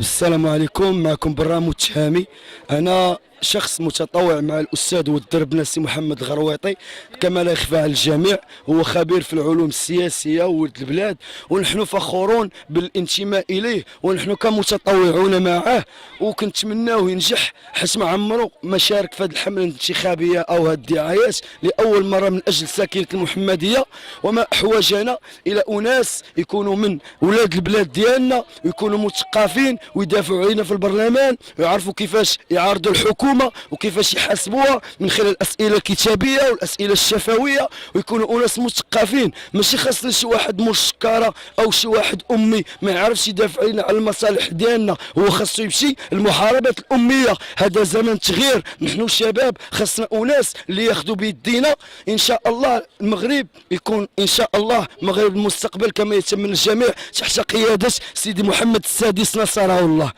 السلام عليكم. معكم برام متهامي. أنا شخص متطوع مع الأستاذ والدرب سي محمد الغرويطي، كما لا يخفى على الجميع هو خبير في العلوم السياسية وولد البلاد، ونحن فخورون بالانتماء إليه، ونحن كمتطوعون معه وكنتمناوه ينجح، حيت ما عمرو ما شارك في هذه الحملة الانتخابية أو هذه الدعايات لأول مرة من أجل ساكنة المحمدية. وما أحوجنا إلى أناس يكونوا من ولاد البلاد ديالنا ويكونوا مثقفين ويدافعوا علينا في البرلمان ويعرفوا كيفاش يعارضوا الحكومة وكيفاش يحاسبوها من خلال الأسئلة الكتابية والأسئلة الشفوية، ويكونوا أناس مثقفين. ماشي خاصنا شي واحد مشكرة أو شي واحد أمي ما يعرفش يدافع علينا على المصالح ديالنا، هو خاصو يمشي المحاربة الأمية. هذا زمن تغيير، نحن شباب خاصنا أناس اللي ياخذوا بيدينا. إن شاء الله المغرب يكون إن شاء الله مغرب المستقبل كما يتمنى الجميع تحت قيادة سيدي محمد السادس نصره الله.